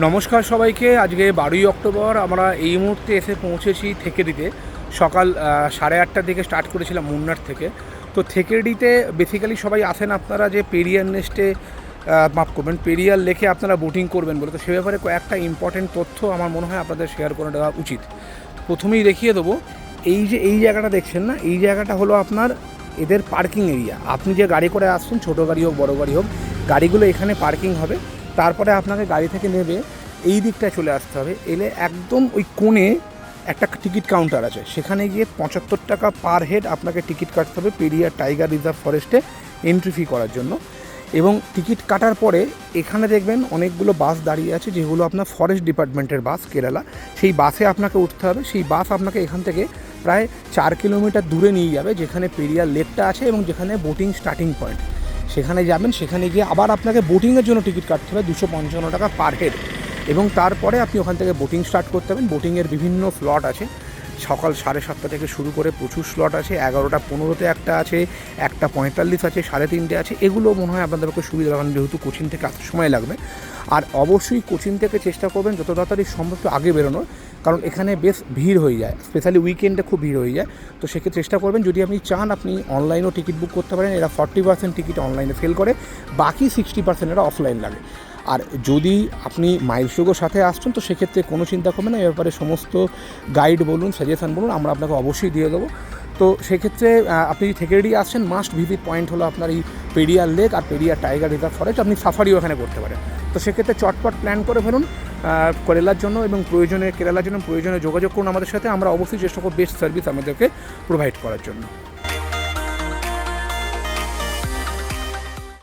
নমস্কার সবাইকে। আজকে 12ই অক্টোবর আমরা এই মুহূর্তে এসে পৌঁছেছি থেকেডিতে। সকাল 8:30টার দিকে স্টার্ট করেছিলাম মুন্নার থেকে। তো থেকেডিতে বেসিক্যালি সবাই আসেন আপনারা যে পেরিয়ার নেস্টে মাফ করবেন, পেরিয়ার লেকে আপনারা বোটিং করবেন বলে। তো সে ব্যাপারে কয়েকটা ইম্পর্টেন্ট তথ্য আমার মনে হয় আপনাদের শেয়ার করে দেওয়া উচিত। প্রথমেই দেখিয়ে দেবো, এই জায়গাটা দেখছেন না, এই জায়গাটা হলো আপনার এদের পার্কিং এরিয়া। আপনি যে গাড়ি করে আসছেন, ছোটো গাড়ি হোক বড়ো গাড়ি হোক, গাড়িগুলো এখানে পার্কিং হবে। তারপরে আপনাকে গাড়ি থেকে নেবে এই দিকটায় চলে আসতে হবে। এলে একদম ওই কোণে একটা টিকিট কাউন্টার আছে, সেখানে গিয়ে 75 টাকা পার হেড আপনাকে টিকিট কাটতে হবে পেরিয়ার টাইগার রিজার্ভ ফরেস্টে এন্ট্রি ফি করার জন্য। এবং টিকিট কাটার পরে এখানে দেখবেন অনেকগুলো বাস দাঁড়িয়ে আছে, যেগুলো আপনার ফরেস্ট ডিপার্টমেন্টের বাস, কেরালা। সেই বাসে আপনাকে উঠতে হবে। সেই বাস আপনাকে এখান থেকে প্রায় 4 কিলোমিটার দূরে নিয়ে যাবে, যেখানে পেরিয়ার লেকটা আছে এবং যেখানে বোটিং স্টার্টিং পয়েন্ট। সেখানে যাবেন, সেখানে গিয়ে আবার আপনাকে বোটিংয়ের জন্য টিকিট কাটতে হবে 255 টাকা পার হেড। এবং তারপরে আপনি ওখান থেকে বোটিং স্টার্ট করতে হবেন। বোটিংয়ের বিভিন্ন স্লট আছে, সকাল 7:30 থেকে শুরু করে প্রচুর স্লট আছে। 11:15 একটা আছে, 1:45 আছে, 3:30 আছে। এগুলো মনে হয় আপনাদের পক্ষে সুবিধা, কারণ যেহেতু কোচিন থেকে আসতে সময় লাগবে। আর অবশ্যই কোচিন থেকে চেষ্টা করবেন যত তাড়াতাড়ি সম্ভব আগে বেরোনোর, কারণ এখানে বেশ ভিড় হয়ে যায়, স্পেশালি উইকেন্ডে খুব ভিড় হয়ে যায়। তো সেক্ষেত্রে চেষ্টা করবেন, যদি আপনি চান আপনি অনলাইনেও টিকিট বুক করতে পারেন। এরা 40% টিকিট অনলাইনে সেল করে, বাকি 60% এরা অফলাইন লাগে। আর যদি আপনি মাইলস্টোকের সাথে আসছেন, তো সেক্ষেত্রে কোনো চিন্তা করবেন না, এ ব্যাপারে সমস্ত গাইড বলুন, সাজেশান বলুন, আমরা আপনাকে অবশ্যই দিয়ে দেবো। তো সেক্ষেত্রে আপনি যদি থেকেডি আসছেন, মাস্ট ভিজিট পয়েন্ট হলো আপনার এই পেরিয়ার লেক আর পেরিয়ার টাইগার রিজার্ভ ফরেস্ট। আপনি সাফারিও এখানে করতে পারেন। তো সেক্ষেত্রে চটপট প্ল্যান করে ফেলুন কেরালার জন্য, এবং কেরালার জন্য প্রয়োজনে যোগাযোগ করুন আমাদের সাথে। আমরা অবশ্যই চেষ্টা করব বেস্ট সার্ভিস আমাদেরকে প্রোভাইড করার জন্য।